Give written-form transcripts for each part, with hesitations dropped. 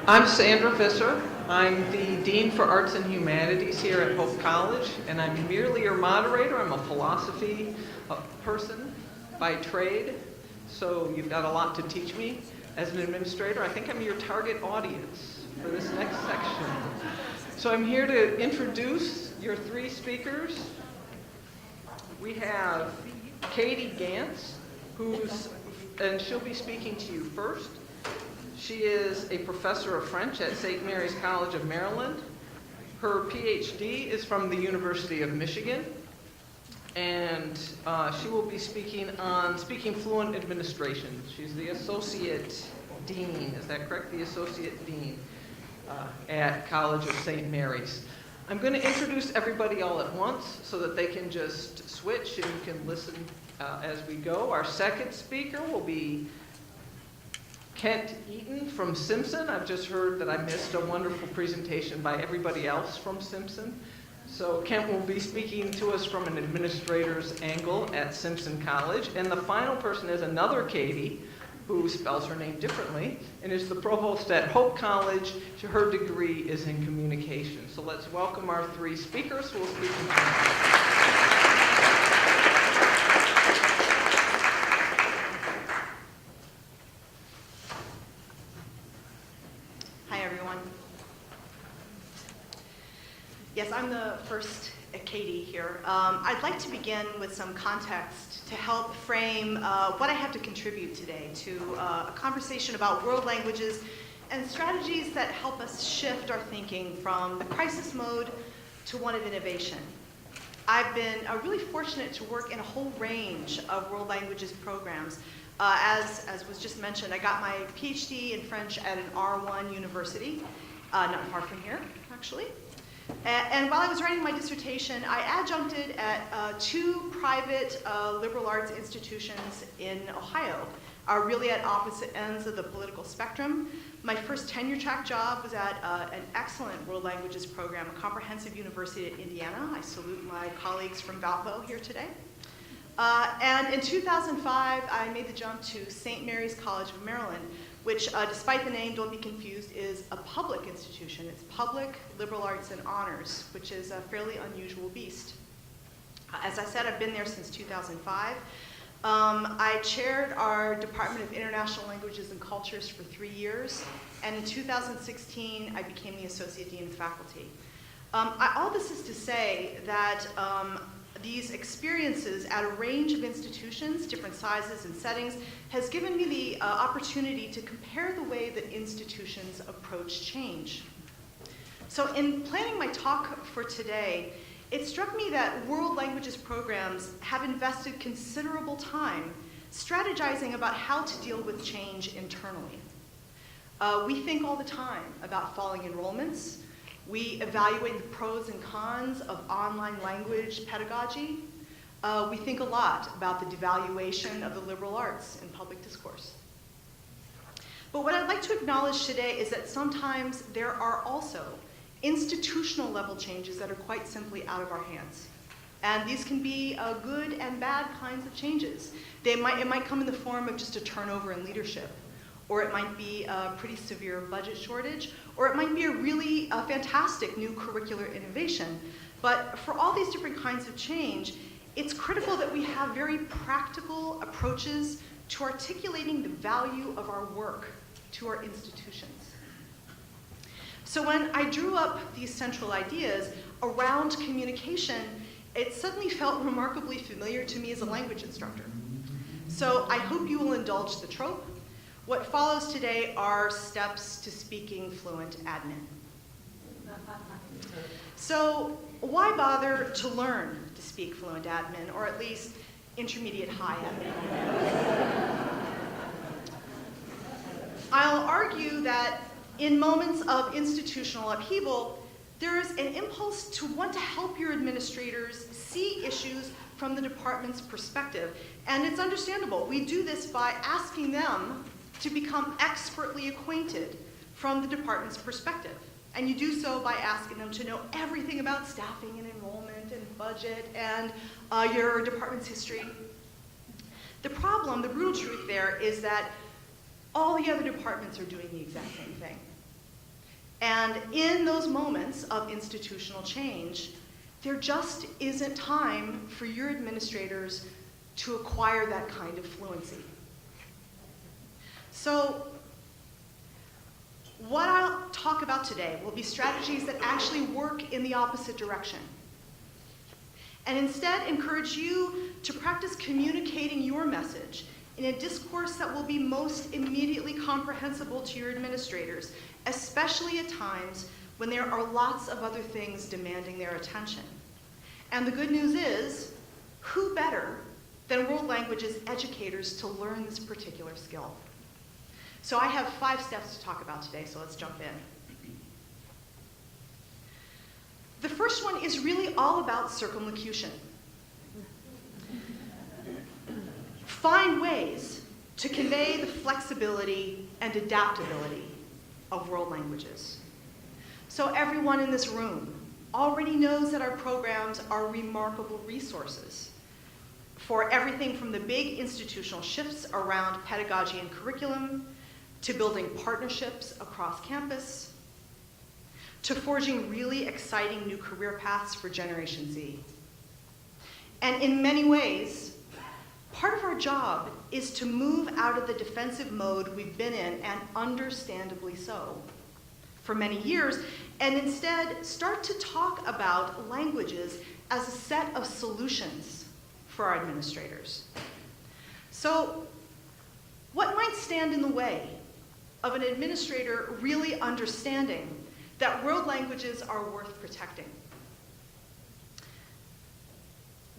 I'm Sandra Visser. I'm the Dean for Arts and Humanities here at Hope College, and I'm merely your moderator. I'm a philosophy person by trade, so you've got a lot to teach me. As an administrator, I think I'm your target audience for this next section. So I'm here to introduce your three speakers. We have Katie Gantz, and she'll be speaking to you first. She is a professor of French at St. Mary's College of Maryland. Her PhD is from the University of Michigan, and she will be speaking on speaking fluent administration. She's the Associate Dean, is that correct? The Associate Dean at College of St. Mary's. I'm going to introduce everybody all at once so that they can just switch and you can listen as we go. Our second speaker will be Kent Eaton from Simpson. I've just heard that I missed a wonderful presentation by everybody else from Simpson. So Kent will be speaking to us from an administrator's angle at Simpson College. And the final person is another Katie, who spells her name differently, and is the provost at Hope College. Her degree is in communication. So let's welcome our three speakers who will speak in Hi, everyone. Yes, I'm the first Katie here. I'd like to begin with some context to help frame what I have to contribute today to a conversation about world languages and strategies that help us shift our thinking from the crisis mode to one of innovation. I've been really fortunate to work in a whole range of world languages programs. As was just mentioned, I got my PhD in French at an R1 university, not far from here, actually. And while I was writing my dissertation, I adjuncted at two private liberal arts institutions in Ohio, really at opposite ends of the political spectrum. My first tenure-track job was at an excellent world languages program, a comprehensive university at Indiana. I salute my colleagues from Valpo here today. And in 2005, I made the jump to St. Mary's College of Maryland, which, despite the name, don't be confused, is a public institution. It's public, liberal arts, and honors, which is a fairly unusual beast. As I said, I've been there since 2005. I chaired our Department of International Languages and Cultures for 3 years, and in 2016, I became the Associate Dean of Faculty. All this is to say that these experiences at a range of institutions, different sizes and settings, has given me the opportunity to compare the way that institutions approach change. So in planning my talk for today, it struck me that world languages programs have invested considerable time strategizing about how to deal with change internally. We think all the time about falling enrollments. We evaluate the pros and cons of online language pedagogy. We think a lot about the devaluation of the liberal arts in public discourse. But what I'd like to acknowledge today is that sometimes there are also institutional level changes that are quite simply out of our hands. And these can be good and bad kinds of changes. It might come in the form of just a turnover in leadership, or it might be a pretty severe budget shortage, or it might be a really fantastic new curricular innovation. But for all these different kinds of change, it's critical that we have very practical approaches to articulating the value of our work to our institutions. So when I drew up these central ideas around communication, it suddenly felt remarkably familiar to me as a language instructor. So I hope you will indulge the trope. What follows today are steps to speaking fluent admin. So why bother to learn to speak fluent admin, or at least intermediate high admin? I'll argue that in moments of institutional upheaval, there is an impulse to want to help your administrators see issues from the department's perspective. And it's understandable. We do this by asking them to become expertly acquainted from the department's perspective. And you do so by asking them to know everything about staffing and enrollment and budget and your department's history. The problem, the brutal truth there, is that all the other departments are doing the exact same thing. And in those moments of institutional change, there just isn't time for your administrators to acquire that kind of fluency. So what I'll talk about today will be strategies that actually work in the opposite direction, and instead encourage you to practice communicating your message in a discourse that will be most immediately comprehensible to your administrators, especially at times when there are lots of other things demanding their attention. And the good news is, who better than world languages educators to learn this particular skill? So I have 5 steps to talk about today, so let's jump in. The first one is really all about circumlocution. Find ways to convey the flexibility and adaptability of world languages. So everyone in this room already knows that our programs are remarkable resources for everything from the big institutional shifts around pedagogy and curriculum, to building partnerships across campus, to forging really exciting new career paths for Generation Z. And in many ways, part of our job is to move out of the defensive mode we've been in, and understandably so, for many years, and instead start to talk about languages as a set of solutions for our administrators. So, what might stand in the way of an administrator really understanding that world languages are worth protecting?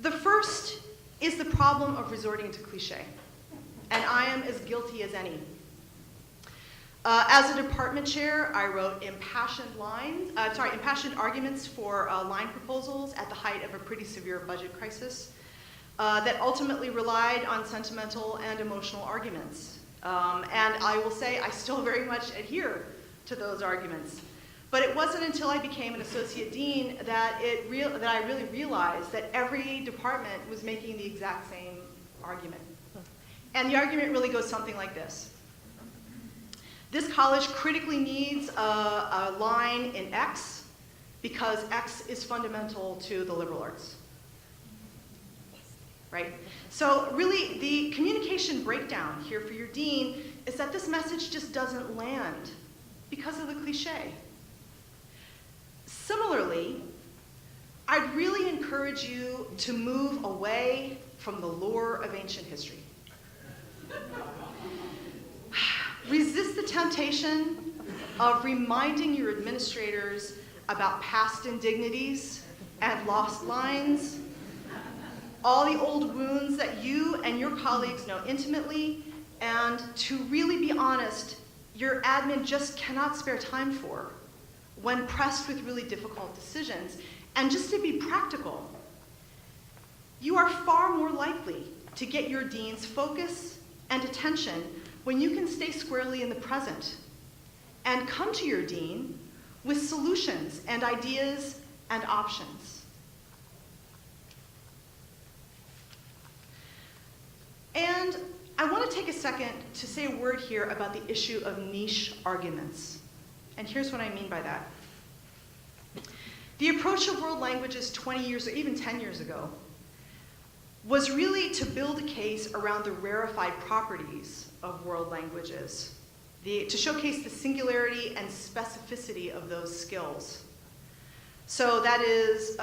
The first is the problem of resorting to cliche, and I am as guilty as any. As a department chair, I wrote impassioned arguments for line proposals at the height of a pretty severe budget crisis that ultimately relied on sentimental and emotional arguments. And I will say I still very much adhere to those arguments. But it wasn't until I became an associate dean that I really realized that every department was making the exact same argument. And the argument really goes something like this. This college critically needs a line in X because X is fundamental to the liberal arts. Right? So really, the communication breakdown here for your dean is that this message just doesn't land because of the cliche. Similarly, I'd really encourage you to move away from the lore of ancient history. Resist the temptation of reminding your administrators about past indignities and lost lines, all the old wounds that you and your colleagues know intimately, and to really be honest, your admin just cannot spare time for when pressed with really difficult decisions. And just to be practical, you are far more likely to get your dean's focus and attention when you can stay squarely in the present and come to your dean with solutions and ideas and options. And I want to take a second to say a word here about the issue of niche arguments. And here's what I mean by that. The approach of world languages 20 years or even 10 years ago was really to build a case around the rarefied properties of world languages, to showcase the singularity and specificity of those skills. So that is,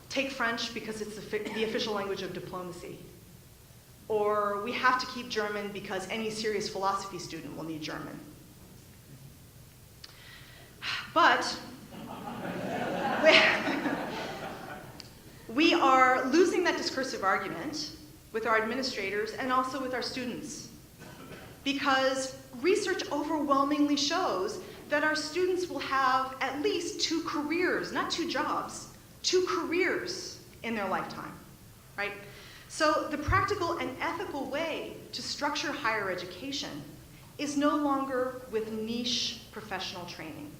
take French because it's the official language of diplomacy. Or we have to keep German because any serious philosophy student will need German. But we are losing that discursive argument with our administrators and also with our students, because research overwhelmingly shows that our students will have at least 2 careers, not 2 jobs, 2 careers in their lifetime, right? So the practical and ethical way to structure higher education is no longer with niche professional training.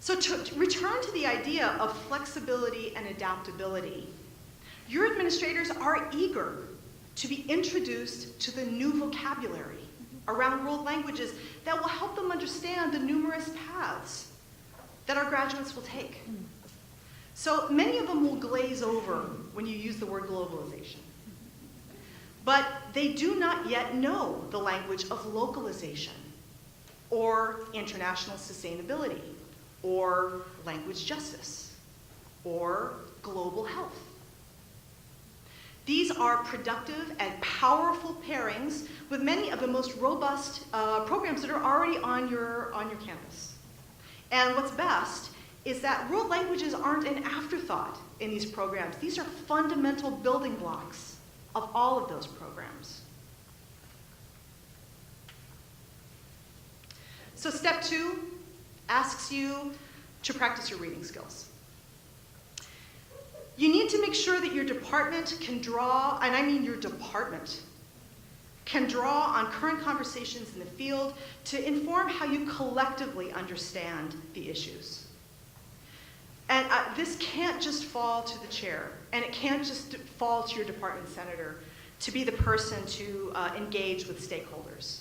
So to return to the idea of flexibility and adaptability, your administrators are eager to be introduced to the new vocabulary around world languages that will help them understand the numerous paths that our graduates will take. So many of them will glaze over when you use the word globalization. But they do not yet know the language of localization, or international sustainability, or language justice, or global health. These are productive and powerful pairings with many of the most robust programs that are already on your campus. And what's best is that world languages aren't an afterthought in these programs. These are fundamental building blocks of all of those programs. So step 2 asks you to practice your reading skills. You need to make sure that your department can draw, and I mean your department, can draw on current conversations in the field to inform how you collectively understand the issues. And this can't just fall to the chair, and it can't just fall to your department senator to be the person to engage with stakeholders.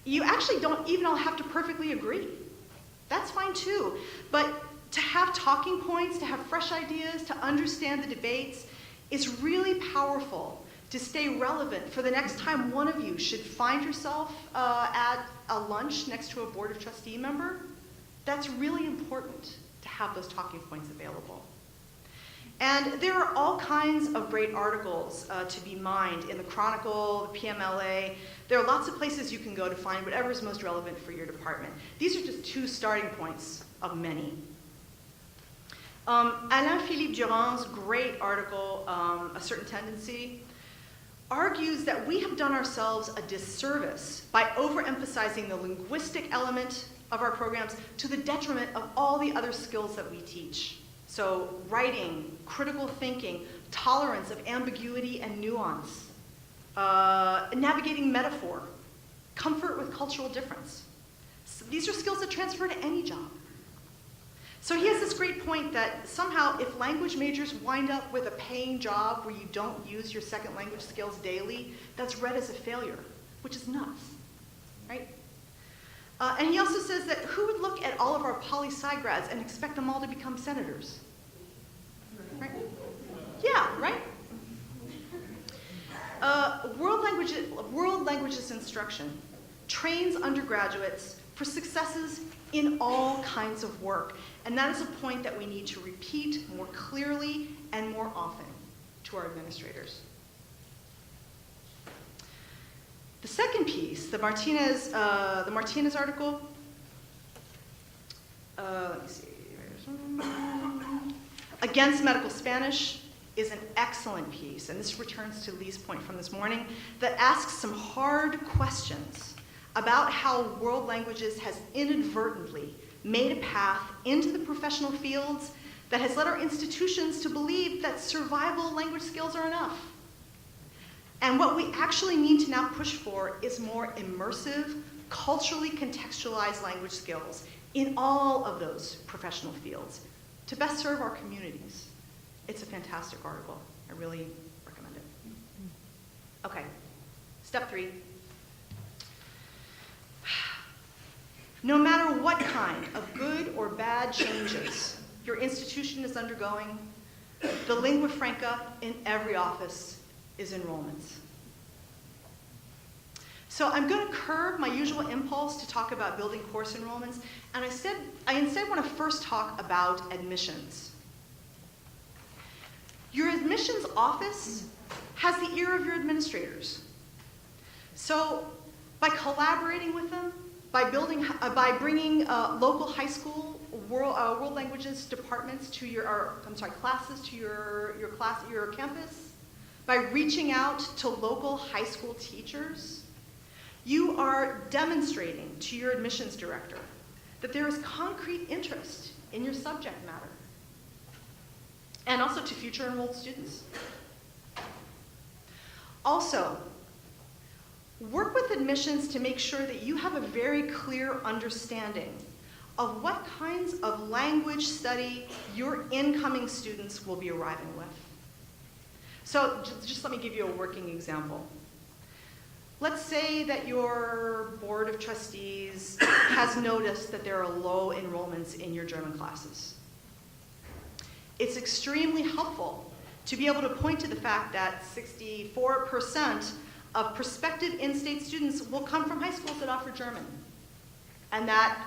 You actually don't even all have to perfectly agree. That's fine too. But to have talking points, to have fresh ideas, to understand the debates is really powerful to stay relevant for the next time one of you should find yourself at a lunch next to a Board of Trustee member. That's really important to have those talking points available. And there are all kinds of great articles to be mined in the Chronicle, the PMLA. There are lots of places you can go to find whatever is most relevant for your department. These are just 2 starting points of many. Alain-Philippe Durand's great article, A Certain Tendency, argues that we have done ourselves a disservice by overemphasizing the linguistic element of our programs to the detriment of all the other skills that we teach. So writing, critical thinking, tolerance of ambiguity and nuance, navigating metaphor, comfort with cultural difference. So these are skills that transfer to any job. So he has this great point that somehow if language majors wind up with a paying job where you don't use your second language skills daily, that's read as a failure, which is nuts, right? And he also says that who would look at all of our poli-sci grads and expect them all to become senators? Right? Yeah, right? World languages instruction trains undergraduates for successes in all kinds of work. And that is a point that we need to repeat more clearly and more often to our administrators. The second piece, the Martinez article, let me see. Against Medical Spanish is an excellent piece, and this returns to Lee's point from this morning, that asks some hard questions about how world languages has inadvertently made a path into the professional fields that has led our institutions to believe that survival language skills are enough. And what we actually need to now push for is more immersive, culturally contextualized language skills in all of those professional fields to best serve our communities. It's a fantastic article. I really recommend it. Okay, step 3. No matter what kind of good or bad changes your institution is undergoing, the lingua franca in every office is enrollments. So I'm going to curb my usual impulse to talk about building course enrollments, and I instead want to first talk about admissions. Your admissions office has the ear of your administrators. So by collaborating with them, by bringing local high school world languages departments to classes to your campus, by reaching out to local high school teachers, you are demonstrating to your admissions director that there is concrete interest in your subject matter, and also to future enrolled students. Also, work with admissions to make sure that you have a very clear understanding of what kinds of language study your incoming students will be arriving with. So just let me give you a working example. Let's say that your board of trustees has noticed that there are low enrollments in your German classes. It's extremely helpful to be able to point to the fact that 64% of prospective in-state students will come from high schools that offer German, and that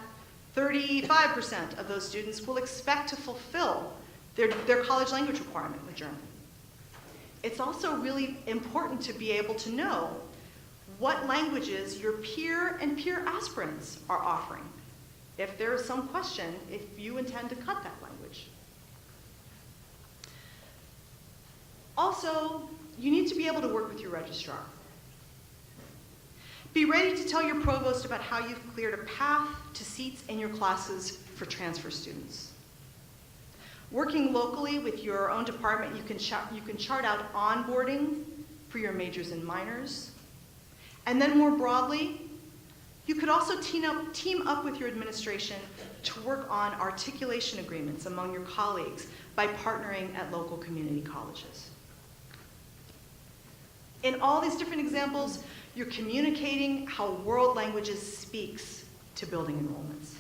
35% of those students will expect to fulfill their college language requirement with German. It's also really important to be able to know what languages your peer and peer aspirants are offering, if there is some question, if you intend to cut that language. Also, you need to be able to work with your registrar. Be ready to tell your provost about how you've cleared a path to seats in your classes for transfer students. Working locally with your own department, you can chart out onboarding for your majors and minors. And then more broadly, you could also team up with your administration to work on articulation agreements among your colleagues by partnering at local community colleges. In all these different examples, you're communicating how world languages speaks to building enrollments.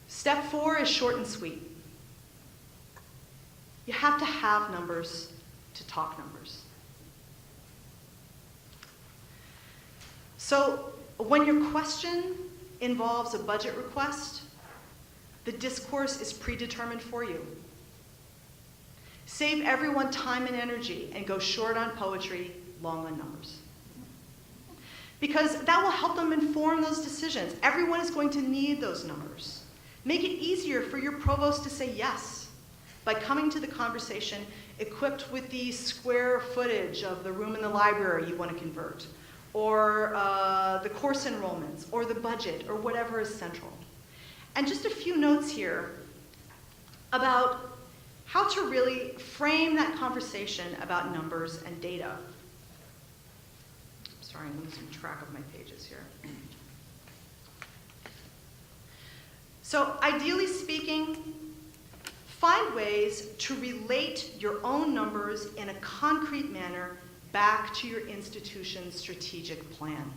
Step 4 is short and sweet. You have to have numbers to talk numbers. So when your question involves a budget request, the discourse is predetermined for you. Save everyone time and energy and go short on poetry, long on numbers. Because that will help them inform those decisions. Everyone is going to need those numbers. Make it easier for your provost to say yes by coming to the conversation equipped with the square footage of the room in the library you want to convert, or the course enrollments, or the budget, or whatever is central. And just a few notes here about how to really frame that conversation about numbers and data. Sorry, I'm losing track of my pages here. So ideally speaking, find ways to relate your own numbers in a concrete manner back to your institution's strategic plan.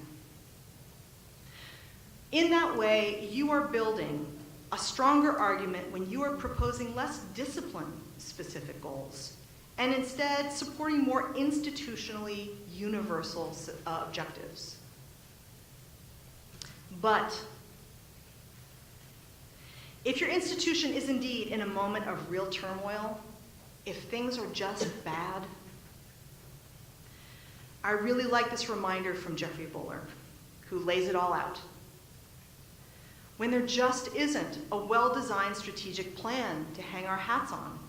In that way, you are building a stronger argument when you are proposing less discipline-specific goals, and instead supporting more institutionally universal objectives. But if your institution is indeed in a moment of real turmoil, if things are just bad, I really like this reminder from Jeffrey Buller, who lays it all out. When there just isn't a well-designed strategic plan to hang our hats on,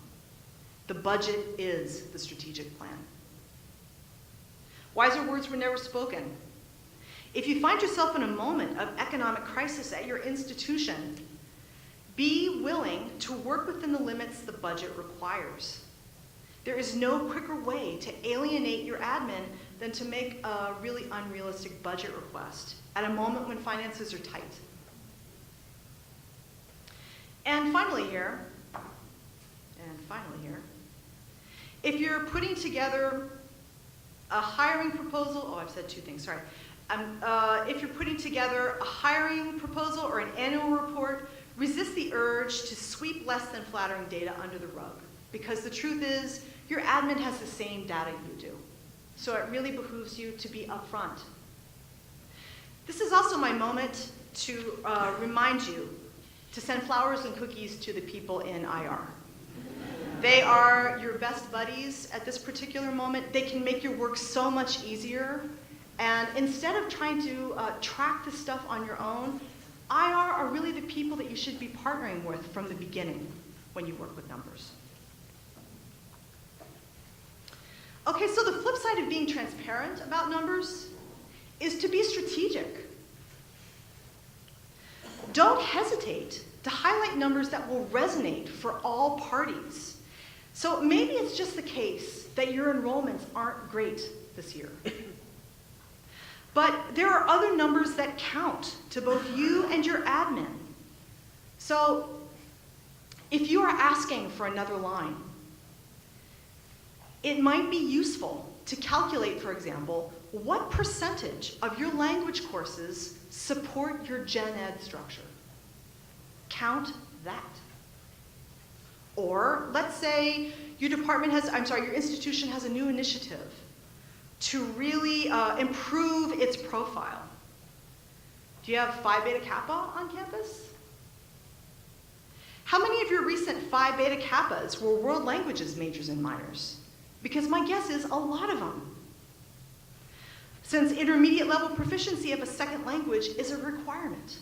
the budget is the strategic plan. Wiser words were never spoken. If you find yourself in a moment of economic crisis at your institution, be willing to work within the limits the budget requires. There is no quicker way to alienate your admin than to make a really unrealistic budget request at a moment when finances are tight. And finally here, if you're putting together a hiring proposal, I've said two things, sorry. If you're putting together a hiring proposal or an annual report, resist the urge to sweep less than flattering data under the rug, because the truth is, your admin has the same data you do. So it really behooves you to be upfront. This is also my moment to remind you to send flowers and cookies to the people in IR. They are your best buddies at this particular moment. They can make your work so much easier. And instead of trying to track this stuff on your own, IR are really the people that you should be partnering with from the beginning when you work with numbers. Okay, so the flip side of being transparent about numbers is to be strategic. Don't hesitate to highlight numbers that will resonate for all parties. So maybe it's just the case that your enrollments aren't great this year. But there are other numbers that count to both you and your admin. So if you are asking for another line, it might be useful to calculate, for example, what percentage of your language courses support your gen ed structure. Count that. Or let's say your your institution has a new initiative to really improve its profile. Do you have Phi Beta Kappa on campus? How many of your recent Phi Beta Kappas were world languages majors and minors? Because my guess is a lot of them. Since intermediate level proficiency of a second language is a requirement.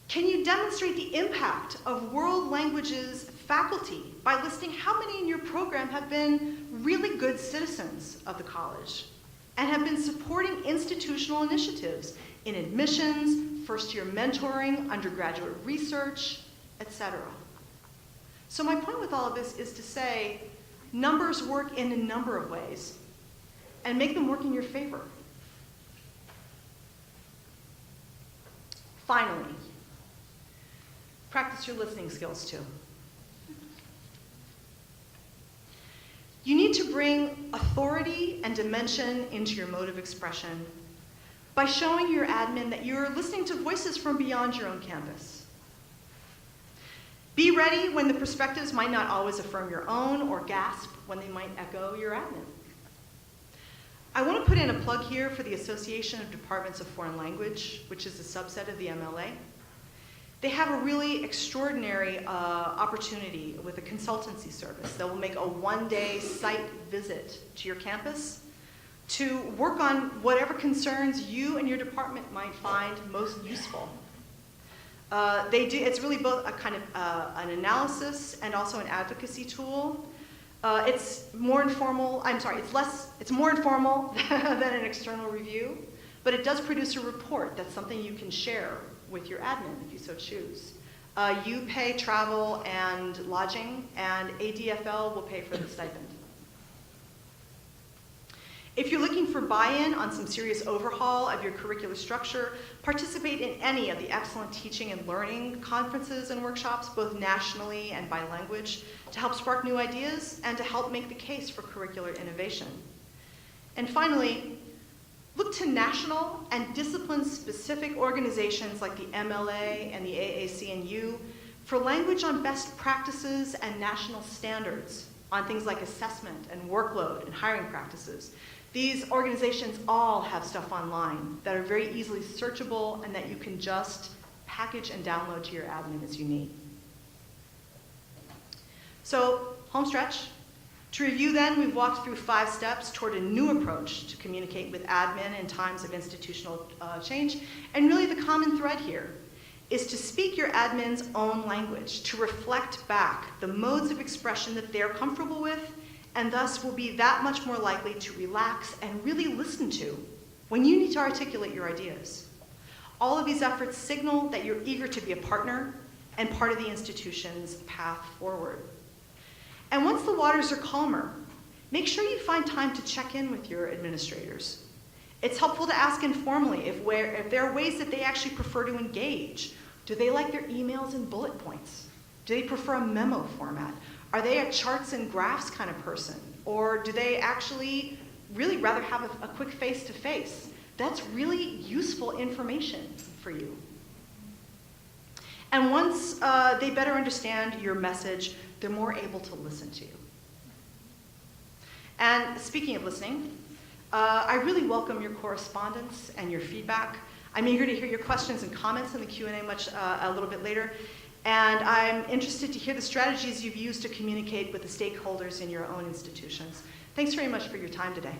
Can you demonstrate the impact of world languages faculty by listing how many in your program have been really good citizens of the college and have been supporting institutional initiatives in admissions, first-year mentoring, undergraduate research, etc.? So my point with all of this is to say numbers work in a number of ways, and make them work in your favor. Finally, practice your listening skills too. You need to bring authority and dimension into your mode of expression by showing your admin that you're listening to voices from beyond your own campus. Be ready when the perspectives might not always affirm your own or gasp when they might echo your admin. I want to put in a plug here for the Association of Departments of Foreign Language, which is a subset of the MLA. They have a really extraordinary opportunity with a consultancy service that will make a one-day site visit to your campus to work on whatever concerns you and your department might find most useful. It's really both a kind of an analysis and also an advocacy tool. It's more informal than an external review, but it does produce a report that's something you can share with your admin if you so choose. You pay travel and lodging, and ADFL will pay for the stipend. If you're looking for buy-in on some serious overhaul of your curricular structure, participate in any of the excellent teaching and learning conferences and workshops, both nationally and by language, to help spark new ideas and to help make the case for curricular innovation. And finally, look to national and discipline-specific organizations like the MLA and the AAC&U for language on best practices and national standards on things like assessment and workload and hiring practices. These organizations all have stuff online that are very easily searchable and that you can just package and download to your admin as you need. So, home stretch. To review then, we've walked through 5 steps toward a new approach to communicate with admin in times of institutional change. And really the common thread here is to speak your admin's own language, to reflect back the modes of expression that they're comfortable with, and thus will be that much more likely to relax and really listen to when you need to articulate your ideas. All of these efforts signal that you're eager to be a partner and part of the institution's path forward. And once the waters are calmer, make sure you find time to check in with your administrators. It's helpful to ask informally if there are ways that they actually prefer to engage. Do they like their emails and bullet points? Do they prefer a memo format? Are they a charts and graphs kind of person? Or do they actually really rather have a quick face-to-face? That's really useful information for you. And once they better understand your message, they're more able to listen to you. And speaking of listening, I really welcome your correspondence and your feedback. I'm eager to hear your questions and comments in the Q&A a little bit later. And I'm interested to hear the strategies you've used to communicate with the stakeholders in your own institutions. Thanks very much for your time today.